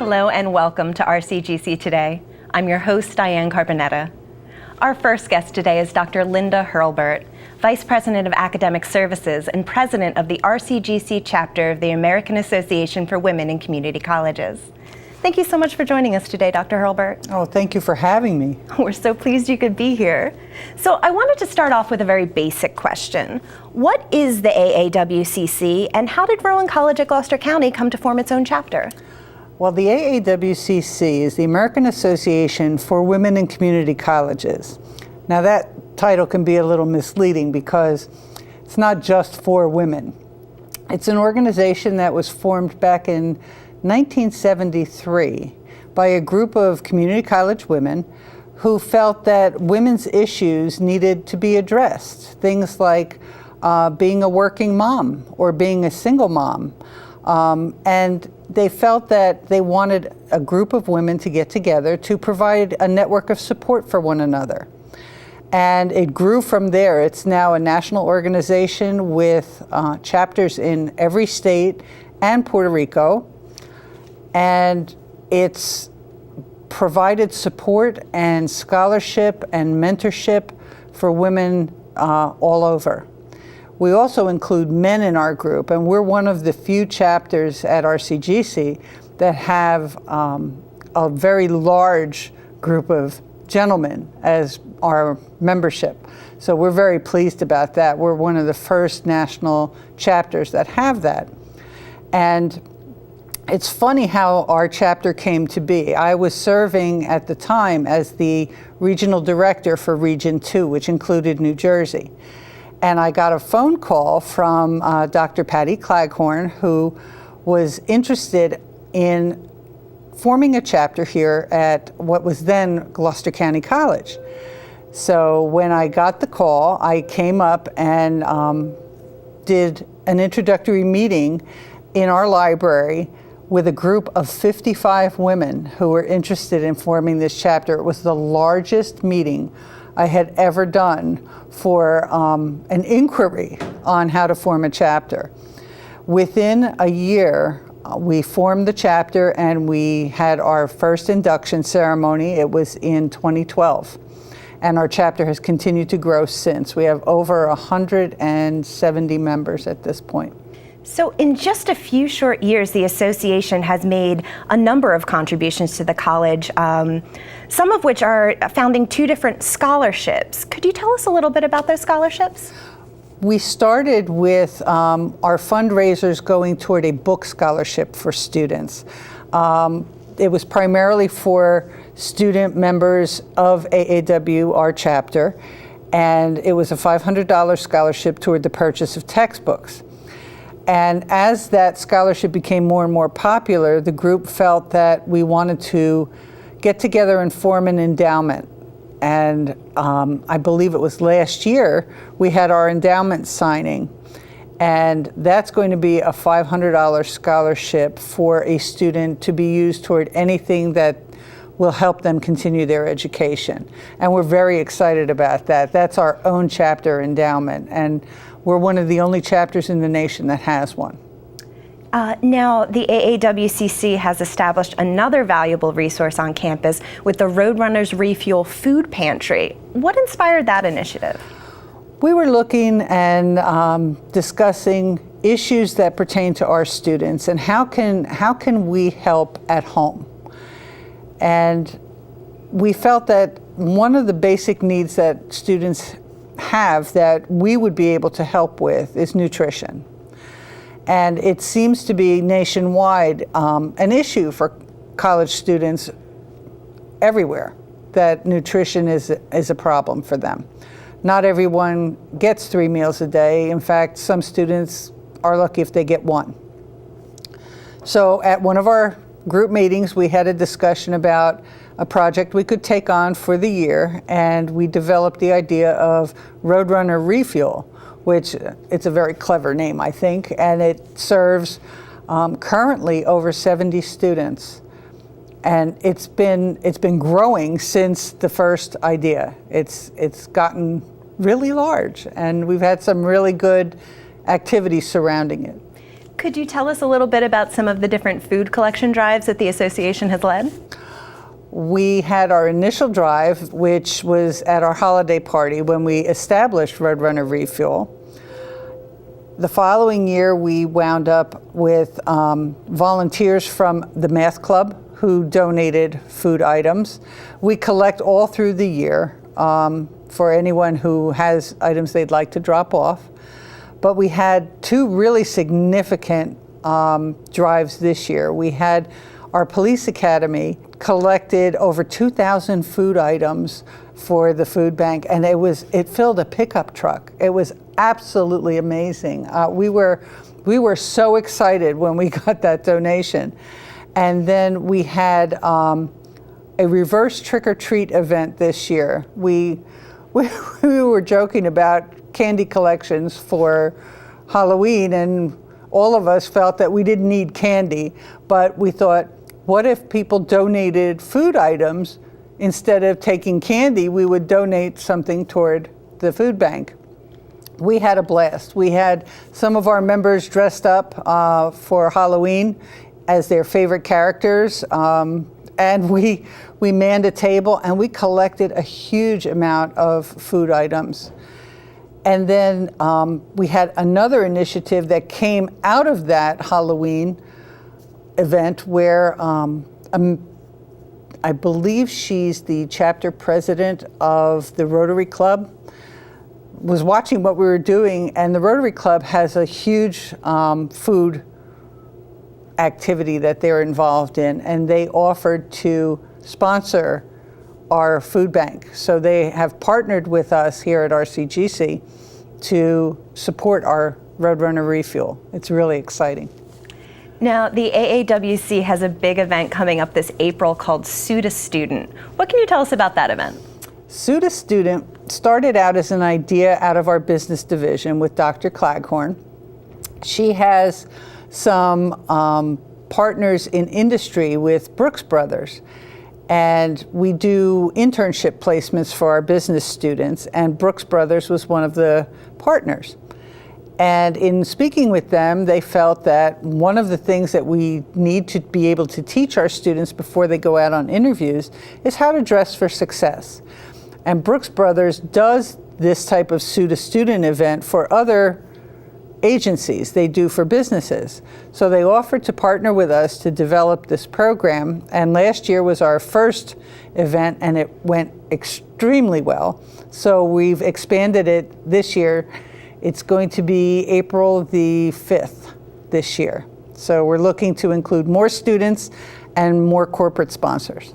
Hello and welcome to RCGC Today. I'm your host, Diane Carbonetta. Our first guest today is Dr. Linda Hurlburt, Vice President of Academic Services and President of the RCGC chapter of the American Association for Women in Community Colleges. Thank you so much for joining us today, Dr. Hurlburt. Oh, thank you for having me. We're so pleased you could be here. So I wanted to start off with a very basic question. What is the AAWCC and how did Rowan College at Gloucester County come to form its own chapter? Well, the AAWCC is the American Association for Women in Community Colleges. Now that title can be a little misleading because it's not just for women. It's an organization that was formed back in 1973 by a group of community college women who felt that women's issues needed to be addressed. Things like being a working mom or being a single mom. And they felt that they wanted a group of women to get together to provide a network of support for one another. And it grew from there. It's now a national organization with chapters in every state and Puerto Rico. And it's provided support and scholarship and mentorship for women all over. We also include men in our group, and we're one of the few chapters at RCGC that have a very large group of gentlemen as our membership. So we're very pleased about that. We're one of the first national chapters that have that. And it's funny how our chapter came to be. I was serving at the time as the regional director for Region 2, which included New Jersey. And I got a phone call from Dr. Patty Claghorn, who was interested in forming a chapter here at what was then Gloucester County College. So when I got the call, I came up and did an introductory meeting in our library with a group of 55 women who were interested in forming this chapter. It was the largest meeting I had ever done for an inquiry on how to form a chapter. Within a year, we formed the chapter and we had our first induction ceremony. It was in 2012. And our chapter has continued to grow since. We have over 170 members at this point. So in just a few short years, the association has made a number of contributions to the college, some of which are founding 2 different scholarships. Could you tell us a little bit about those scholarships? We started with our fundraisers going toward a book scholarship for students. It was primarily for student members of AAW, our chapter, and it was a $500 scholarship toward the purchase of textbooks. And as that scholarship became more and more popular, the group felt that we wanted to get together and form an endowment. And I believe it was last year, we had our endowment signing. And that's going to be a $500 scholarship for a student to be used toward anything that will help them continue their education. And we're very excited about that. That's our own chapter endowment. And we're one of the only chapters in the nation that has one. Now, the AAWCC has established another valuable resource on campus with the Roadrunners Refuel Food Pantry. What inspired that initiative? We were looking and discussing issues that pertain to our students and how can we help at home. And we felt that one of the basic needs that students have that we would be able to help with is nutrition. And it seems to be nationwide an issue for college students everywhere, that nutrition is a problem for them. Not everyone gets 3 meals a day. In fact, some students are lucky if they get 1. So at one of our group meetings, we had a discussion about a project we could take on for the year, and we developed the idea of Roadrunner Refuel, which it's a very clever name, I think, and it serves currently over 70 students. And it's been growing since the first idea. It's gotten really large, and we've had some really good activities surrounding it. Could you tell us a little bit about some of the different food collection drives that the association has led? We had our initial drive, which was at our holiday party when we established Roadrunner Refuel. The following year, we wound up with volunteers from the math club who donated food items. We collect all through the year for anyone who has items they'd like to drop off. But we had two really significant drives this year. We had our police academy collected over 2,000 food items for the food bank, and it filled a pickup truck. It was absolutely amazing. We were so excited when we got that donation. And then we had a reverse trick-or-treat event this year. We were joking about candy collections for Halloween, and all of us felt that we didn't need candy, but we thought, what if people donated food items? Instead of taking candy, we would donate something toward the food bank. We had a blast. We had some of our members dressed up for Halloween as their favorite characters, and we manned a table and we collected a huge amount of food items. And then we had another initiative that came out of that Halloween event where I believe she's the chapter president of the Rotary Club, was watching what we were doing, and the Rotary Club has a huge food activity that they're involved in, and they offered to sponsor our food bank. So they have partnered with us here at RCGC to support our Roadrunner Refuel. It's really exciting. Now, the AAWC has a big event coming up this April called Suit a Student. What can you tell us about that event? Suit a Student started out as an idea out of our business division with Dr. Claghorn. She has some partners in industry with Brooks Brothers, and we do internship placements for our business students, and Brooks Brothers was one of the partners. And in speaking with them, they felt that one of the things that we need to be able to teach our students before they go out on interviews is how to dress for success. And Brooks Brothers does this type of Suit a Student event for other agencies. They do for businesses. So they offered to partner with us to develop this program. And last year was our first event, and it went extremely well. So we've expanded it this year. It's going to be April the 5th this year. So we're looking to include more students and more corporate sponsors.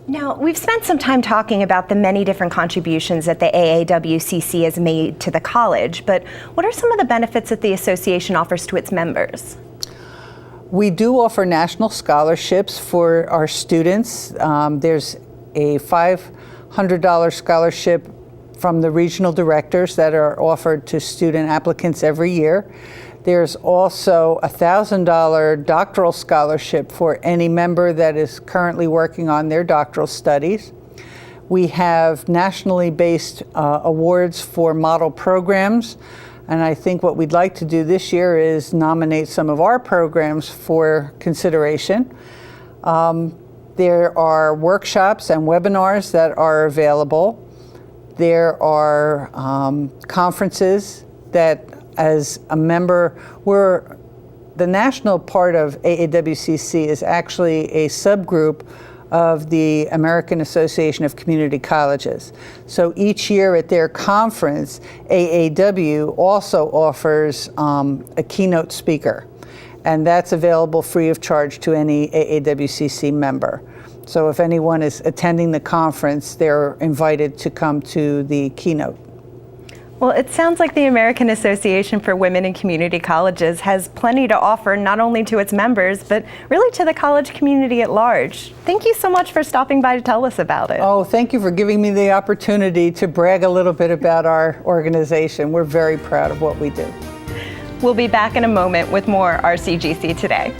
Now, we've spent some time talking about the many different contributions that the AAWCC has made to the college, but what are some of the benefits that the association offers to its members? We do offer national scholarships for our students. There's a $500 scholarship from the regional directors that are offered to student applicants every year. There's also a $1,000 doctoral scholarship for any member that is currently working on their doctoral studies. We have nationally based awards for model programs, and I think what we'd like to do this year is nominate some of our programs for consideration. There are workshops and webinars that are available. There are conferences that, as a member, the national part of AAWCC is actually a subgroup of the American Association of Community Colleges. So each year at their conference, AAW also offers a keynote speaker, and that's available free of charge to any AAWCC member. So if anyone is attending the conference, they're invited to come to the keynote. Well, it sounds like the American Association for Women in Community Colleges has plenty to offer, not only to its members, but really to the college community at large. Thank you so much for stopping by to tell us about it. Oh, thank you for giving me the opportunity to brag a little bit about our organization. We're very proud of what we do. We'll be back in a moment with more RCGC Today.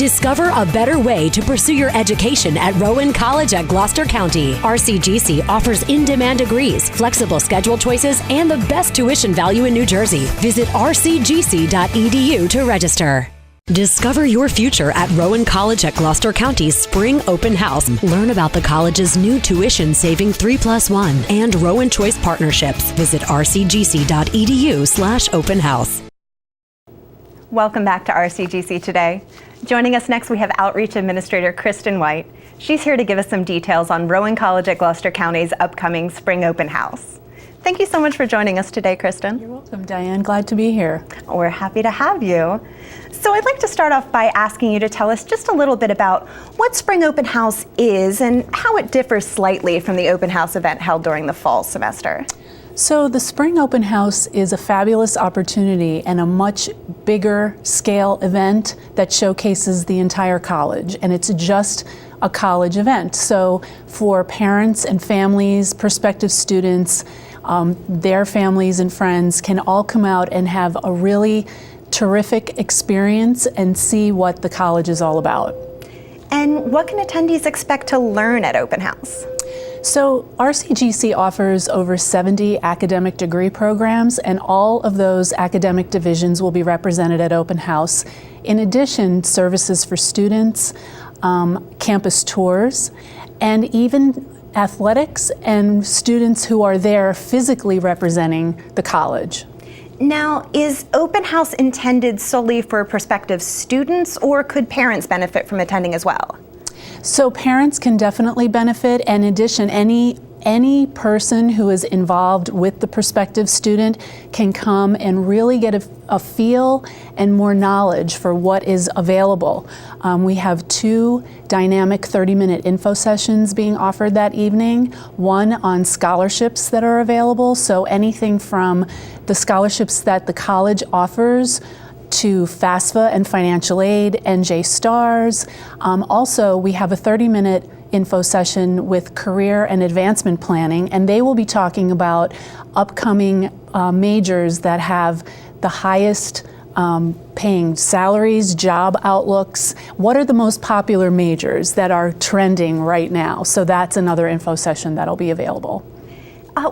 Discover a better way to pursue your education at Rowan College at Gloucester County. RCGC offers in-demand degrees, flexible schedule choices, and the best tuition value in New Jersey. Visit rcgc.edu to register. Discover your future at Rowan College at Gloucester County's Spring Open House. Learn about the college's new tuition-saving 3+1 and Rowan Choice partnerships. Visit rcgc.edu/open house. Welcome back to RCGC Today. Joining us next, we have Outreach Administrator Kristen White. She's here to give us some details on Rowan College at Gloucester County's upcoming Spring Open House. Thank you so much for joining us today, Kristen. You're welcome, Diane. Glad to be here. We're happy to have you. So I'd like to start off by asking you to tell us just a little bit about what Spring Open House is and how it differs slightly from the open house event held during the fall semester. So the Spring Open House is a fabulous opportunity and a much bigger scale event that showcases the entire college, and it's just a college event. So for parents and families, prospective students, their families and friends can all come out and have a really terrific experience and see what the college is all about. And what can attendees expect to learn at Open House? So RCGC offers over 70 academic degree programs, and all of those academic divisions will be represented at Open House. In addition, services for students, campus tours, and even athletics and students who are there physically representing the college. Now, is Open House intended solely for prospective students, or could parents benefit from attending as well? So parents can definitely benefit, and in addition, any person who is involved with the prospective student can come and really get a feel and more knowledge for what is available. We have 2 dynamic 30-minute info sessions being offered that evening, one on scholarships that are available, so anything from the scholarships that the college offers to FAFSA and financial aid, NJ STARS. Also, we have a 30-minute info session with career and advancement planning, and they will be talking about upcoming majors that have the highest paying salaries, job outlooks. What are the most popular majors that are trending right now? So that's another info session that'll be available.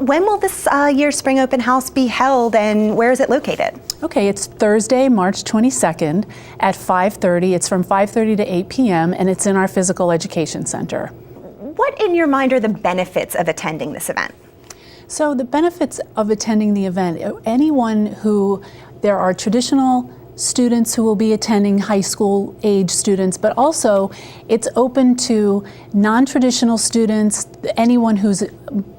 When will this year's Spring Open House be held, and where is it located? Okay, it's Thursday, March 22nd at 5:30. It's from 5:30 to 8 p.m. and it's in our Physical Education Center. What in your mind are the benefits of attending this event? So the benefits of attending the event, there are traditional students who will be attending, high school age students, but also it's open to non-traditional students, anyone who's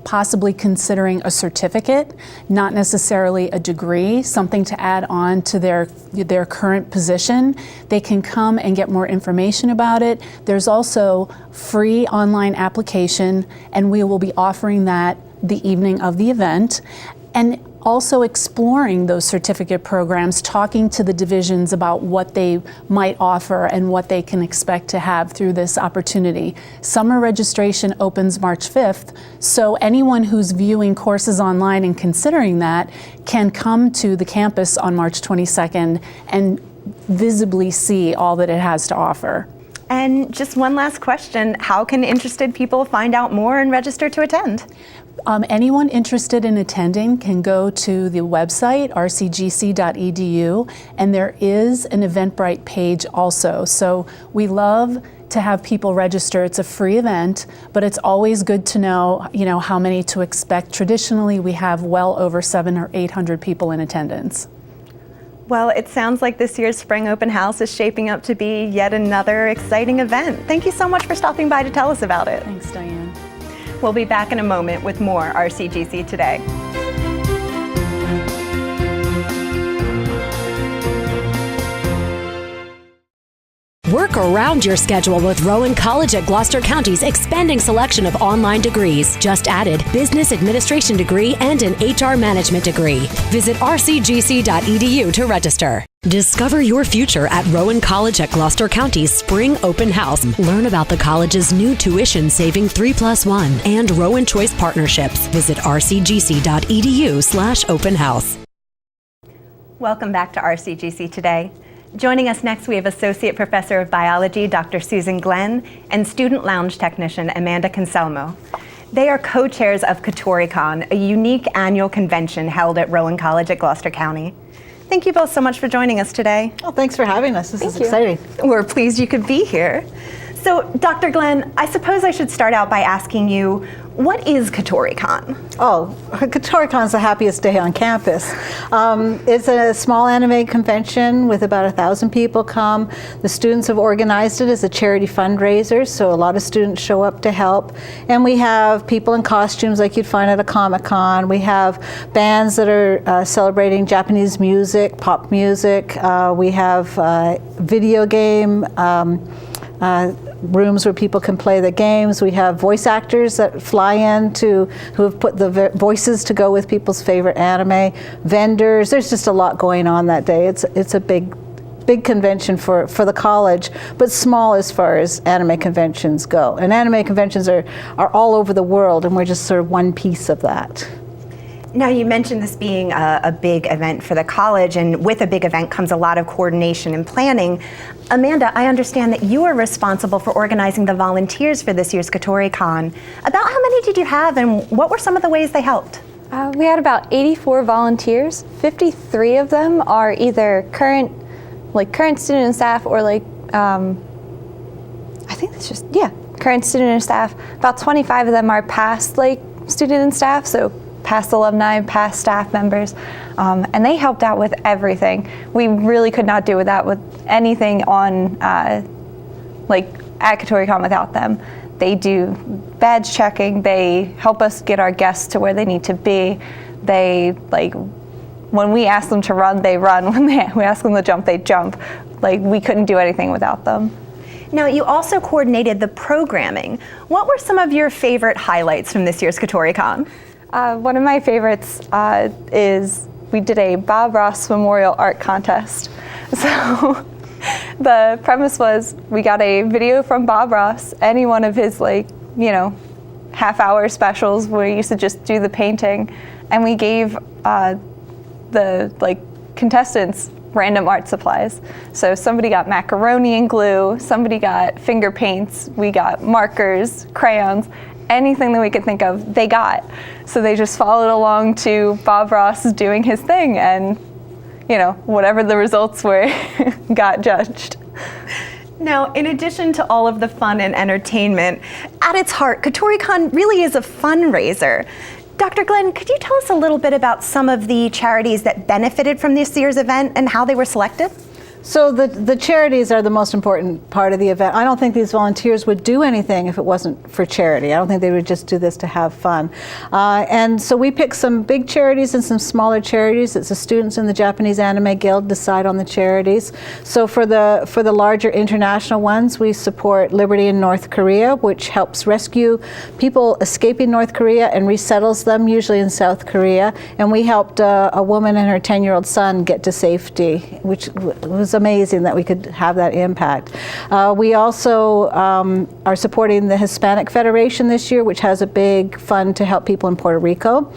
possibly considering a certificate, not necessarily a degree, something to add on to their current position. They can come and get more information about it. There's also free online application, and we will be offering that the evening of the event. And also exploring those certificate programs, talking to the divisions about what they might offer and what they can expect to have through this opportunity. Summer registration opens March 5th, so anyone who's viewing courses online and considering that can come to the campus on March 22nd and visibly see all that it has to offer. And just one last question, how can interested people find out more and register to attend? Anyone interested in attending can go to the website, rcgc.edu, and there is an Eventbrite page also. So we love to have people register. It's a free event, but it's always good to know, how many to expect. Traditionally, we have well over 700 or 800 people in attendance. Well, it sounds like this year's Spring Open House is shaping up to be yet another exciting event. Thank you so much for stopping by to tell us about it. Thanks, Diane. We'll be back in a moment with more RCGC Today. Work around your schedule with Rowan College at Gloucester County's expanding selection of online degrees. Just added business administration degree and an HR management degree. Visit rcgc.edu to register. Discover your future at Rowan College at Gloucester County's Spring Open House. Learn about the college's new tuition-saving 3+1 and Rowan Choice partnerships. Visit rcgc.edu/open house. Welcome back to RCGC Today. Joining us next, we have Associate Professor of Biology, Dr. Susan Glenn, and Student Lounge Technician, Amanda Conselmo. They are co-chairs of KatoriCon, a unique annual convention held at Rowan College at Gloucester County. Thank you both so much for joining us today. Oh, thanks for having us. This is exciting. We're pleased you could be here. So, Dr. Glenn, I suppose I should start out by asking you, what is KatoriCon? Oh, KatoriCon is the happiest day on campus. It's a small anime convention with about 1,000 people come. The students have organized it as a charity fundraiser, so a lot of students show up to help. And we have people in costumes like you'd find at a Comic-Con. We have bands that are celebrating Japanese music, pop music. We have video game rooms where people can play the games. We have voice actors that fly in who have put the voices to go with people's favorite anime. Vendors. There's just a lot going on that day. It's a big convention for the college, but small as far as anime conventions go. And anime conventions are all over the world, and we're just sort of one piece of that. Now, you mentioned this being a big event for the college, and with a big event comes a lot of coordination and planning. Amanda, I understand that you are responsible for organizing the volunteers for this year's KatoriCon. About how many did you have, and what were some of the ways they helped? We had about 84 volunteers. 53 of them are either current student and staff, or I think it's just, current student and staff. About 25 of them are past student and staff, so past alumni, past staff members, and they helped out with everything. We really could not do with anything on at KatoriCon without them. They do badge checking. They help us get our guests to where they need to be. They when we ask them to run, they run. When we ask them to jump, they jump. We couldn't do anything without them. Now, you also coordinated the programming. What were some of your favorite highlights from this year's KatoriCon? One of my favorites is we did a Bob Ross Memorial Art Contest. So the premise was we got a video from Bob Ross, any one of his half-hour specials where he used to just do the painting, and we gave the contestants random art supplies. So somebody got macaroni and glue, somebody got finger paints, we got markers, crayons, anything that we could think of, they got. So they just followed along to Bob Ross doing his thing, and whatever the results were, got judged. Now, in addition to all of the fun and entertainment, at its heart, KatoriCon really is a fundraiser. Dr. Glenn, could you tell us a little bit about some of the charities that benefited from this year's event and how they were selected? So the charities are the most important part of the event. I don't think these volunteers would do anything if it wasn't for charity. I don't think they would just do this to have fun. And so we picked some big charities and some smaller charities. It's the students in the Japanese Anime Guild decide on the charities. So for the larger international ones, we support Liberty in North Korea, which helps rescue people escaping North Korea and resettles them, usually in South Korea. And we helped a woman and her 10-year-old son get to safety, which was amazing that we could have that impact. We also are supporting the Hispanic Federation this year, which has a big fund to help people in Puerto Rico.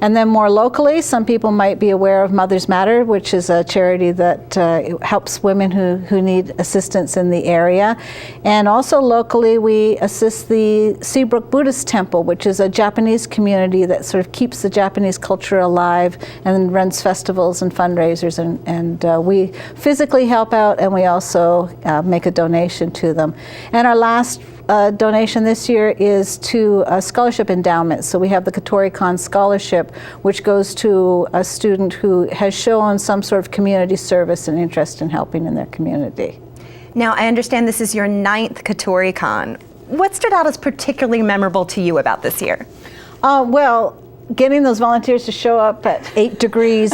And then more locally, some people might be aware of Mothers Matter, which is a charity that helps women who need assistance in the area. And also locally, we assist the Seabrook Buddhist Temple, which is a Japanese community that sort of keeps the Japanese culture alive and runs festivals and fundraisers. And we physically help out, and we also make a donation to them. And our last donation this year is to a scholarship endowment. So we have the KatoriCon Scholarship, which goes to a student who has shown some sort of community service and interest in helping in their community. Now, I understand this is your 9th KatoriCon. What stood out as particularly memorable to you about this year? Well, getting those volunteers to show up at 8 degrees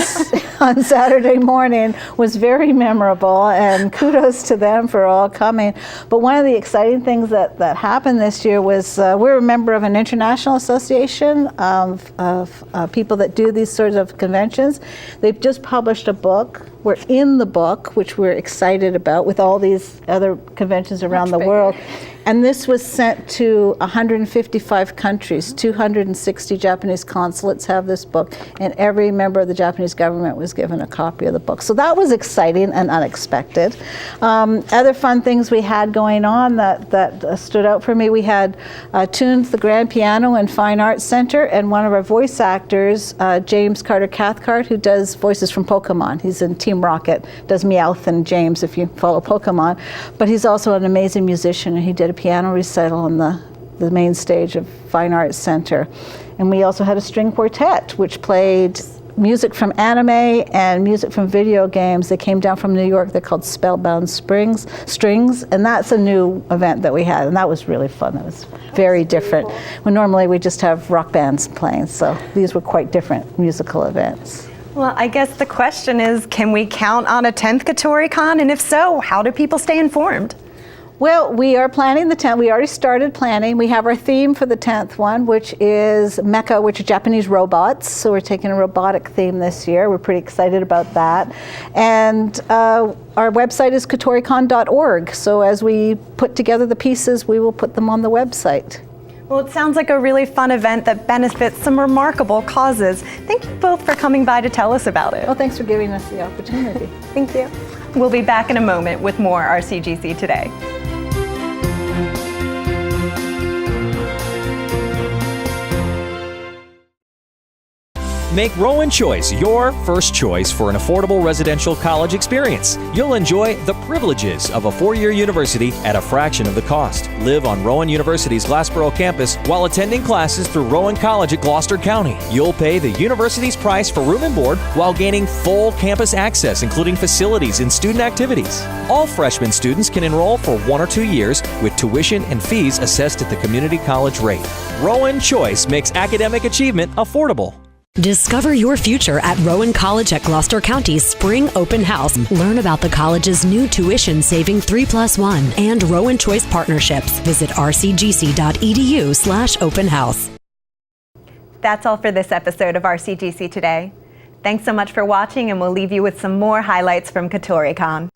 on Saturday morning was very memorable, and kudos to them for all coming. But one of the exciting things that happened this year was we're a member of an international association of people that do these sorts of conventions. They've just published a book were in the book, which we're excited about, with all these other conventions around the world. And this was sent to 155 countries. 260 Japanese consulates have this book, and every member of the Japanese government was given a copy of the book. So that was exciting and unexpected. Other fun things we had going on that stood out for me, we had Tunes, the Grand Piano and Fine Arts Center, and one of our voice actors, James Carter Cathcart, who does voices from Pokemon. He's in Team Rocket, does Meowth and James if you follow Pokemon. But he's also an amazing musician, and he did a piano recital on the main stage of Fine Arts Center. And we also had a string quartet, which played music from anime and music from video games. They came down from New York. They're called Spellbound Strings, and that's a new event that we had, and that was really fun. That was very different. When normally we just have rock bands playing, so these were quite different musical events. Well, I guess the question is, can we count on a 10th KatoriCon? And if so, how do people stay informed? Well, we are planning the 10th. We already started planning. We have our theme for the 10th one, which is mecha, which are Japanese robots. So we're taking a robotic theme this year. We're pretty excited about that. And our website is katoricon.org. So as we put together the pieces, we will put them on the website. Well, it sounds like a really fun event that benefits some remarkable causes. Thank you both for coming by to tell us about it. Well, thanks for giving us the opportunity. Thank you. We'll be back in a moment with more RCGC Today. Make Rowan Choice your first choice for an affordable residential college experience. You'll enjoy the privileges of a four-year university at a fraction of the cost. Live on Rowan University's Glassboro campus while attending classes through Rowan College at Gloucester County. You'll pay the university's price for room and board while gaining full campus access, including facilities and student activities. All freshman students can enroll for 1 or 2 years with tuition and fees assessed at the community college rate. Rowan Choice makes academic achievement affordable. Discover your future at Rowan College at Gloucester County's Spring Open House. Learn about the college's new tuition-saving 3+1 and Rowan Choice partnerships. Visit rcgc.edu/open house. That's all for this episode of RCGC Today. Thanks so much for watching, and we'll leave you with some more highlights from KatoriCon.